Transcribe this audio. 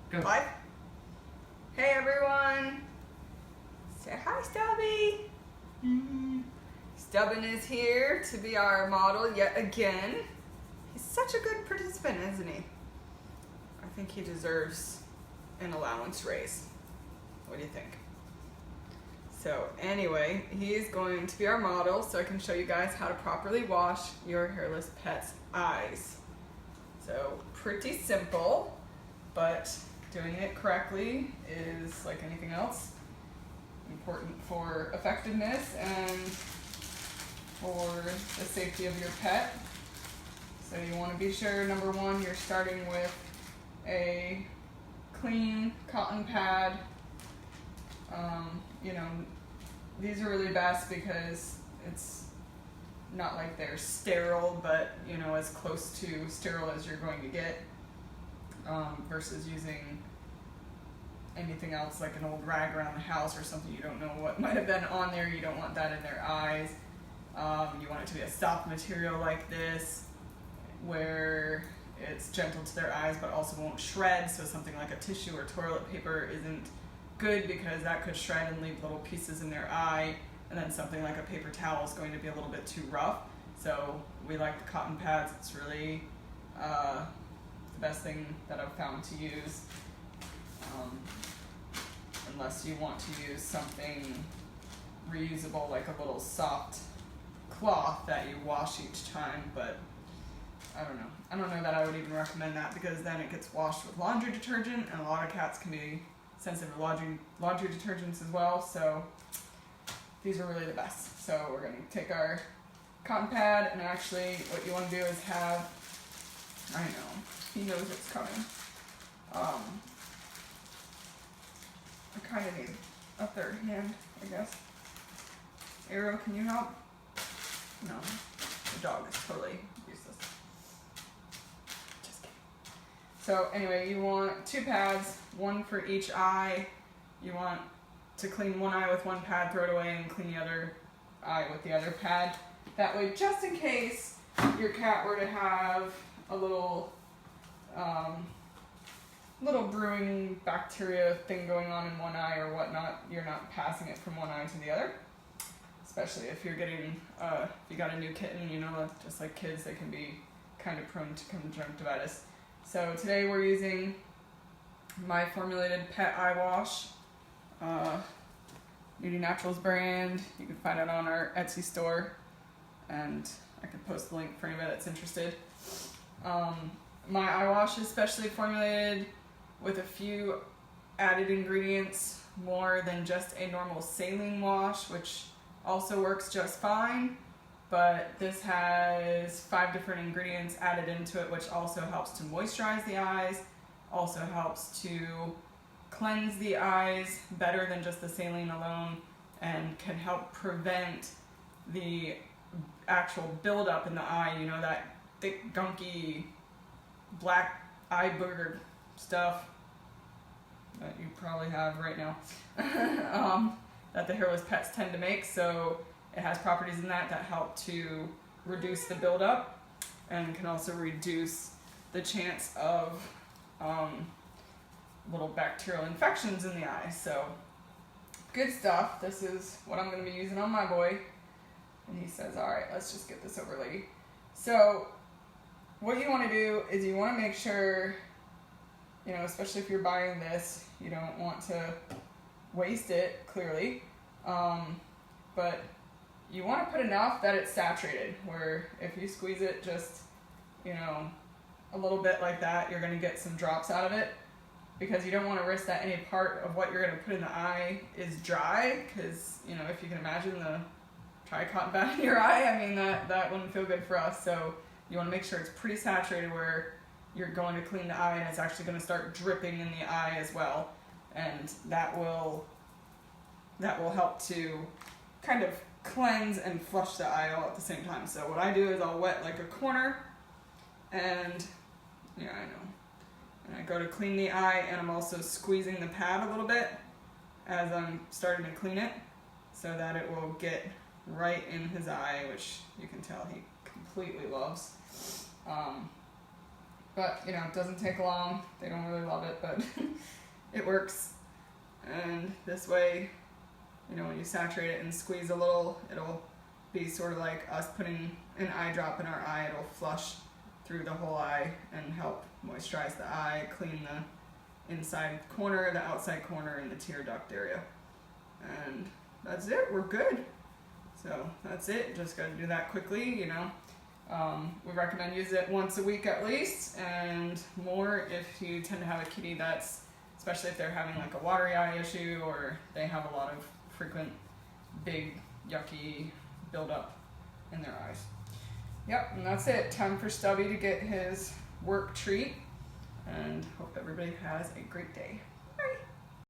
Go. Live? Hey everyone! Say hi, Stubby! Stubbin is here to be our model yet again. He's such a good participant, isn't he? I think he deserves an allowance raise. What do you think? So anyway, he's going to be our model so I can show you guys how to properly wash your hairless pet's eyes. So pretty simple, but doing it correctly is, like anything else, important for effectiveness and for the safety of your pet. So you want to be sure, number one, you're starting with a clean cotton pad. You know, these are really best because it's not like they're sterile, but you know, as close to sterile as you're going to get, versus using anything else like an old rag around the house or something you don't know what might have been on there. You don't want that in their eyes. You want it to be a soft material like this where it's gentle to their eyes but also won't shred, so something like a tissue or toilet paper isn't good because that could shred and leave little pieces in their eye, and then something like a paper towel is going to be a little bit too rough. So we like the cotton pads. It's really the best thing that I've found to use, unless you want to use something reusable like a little soft cloth that you wash each time, but I don't know that I would even recommend that because then it gets washed with laundry detergent, and a lot of cats can be sensitive to laundry detergents as well, so these are really the best. So we're going to take our cotton pad, and actually what you want to do is have, I know, he knows it's coming. I kind of need a third hand, I guess. Ariel, can you help? No, the dog is totally useless. Just kidding. So anyway, you want 2 pads, 1 for each eye. You want to clean one eye with one pad, throw it away, and clean the other eye with the other pad. That way, just in case your cat were to have a little brewing bacteria thing going on in one eye or whatnot, you're not passing it from one eye to the other. Especially if you're getting, if you got a new kitten, you know, just like kids, they can be kind of prone to conjunctivitis. So today we're using my formulated pet eye wash, Nudie Naturals brand. You can find it on our Etsy store, and I can post the link for anybody that's interested. My eye wash is specially formulated with a few added ingredients, more than just a normal saline wash, which also works just fine, but this has 5 different ingredients added into it, which also helps to moisturize the eyes, also helps to cleanse the eyes better than just the saline alone, and can help prevent the actual buildup in the eye, you know, that thick, gunky, black eye booger stuff that you probably have right now. That the hairless pets tend to make. So it has properties in that help to reduce the buildup and can also reduce the chance of little bacterial infections in the eye. So good stuff. This is what I'm going to be using on my boy. And he says, all right, let's just get this over, lady. So what you want to do is you want to make sure, you know, especially if you're buying this, you don't want to waste it, clearly, but you want to put enough that it's saturated, where if you squeeze it just, you know, a little bit like that, you're going to get some drops out of it, because you don't want to risk that any part of what you're going to put in the eye is dry, because, you know, if you can imagine the dry cotton pad in your eye, I mean, that wouldn't feel good for us. So you want to make sure it's pretty saturated where you're going to clean the eye and it's actually going to start dripping in the eye as well, and that will help to kind of cleanse and flush the eye all at the same time. So what I do is I'll wet like a corner, and yeah, I know, and I go to clean the eye, and I'm also squeezing the pad a little bit as I'm starting to clean it, so that it will get right in his eye, which you can tell he completely loves. But, you know, it doesn't take long. They don't really love it, but it works. And this way, you know, when you saturate it and squeeze a little, it'll be sort of like us putting an eye drop in our eye. It'll flush through the whole eye and help moisturize the eye, clean the inside corner, the outside corner, and the tear duct area. And that's it, we're good. So that's it, just gotta do that quickly, you know. We recommend use it once a week at least, and more if you tend to have a kitty that's, especially if they're having like a watery eye issue or they have a lot of frequent big yucky buildup in their eyes. Yep, and that's it. Time for Stubby to get his work treat, and hope everybody has a great day.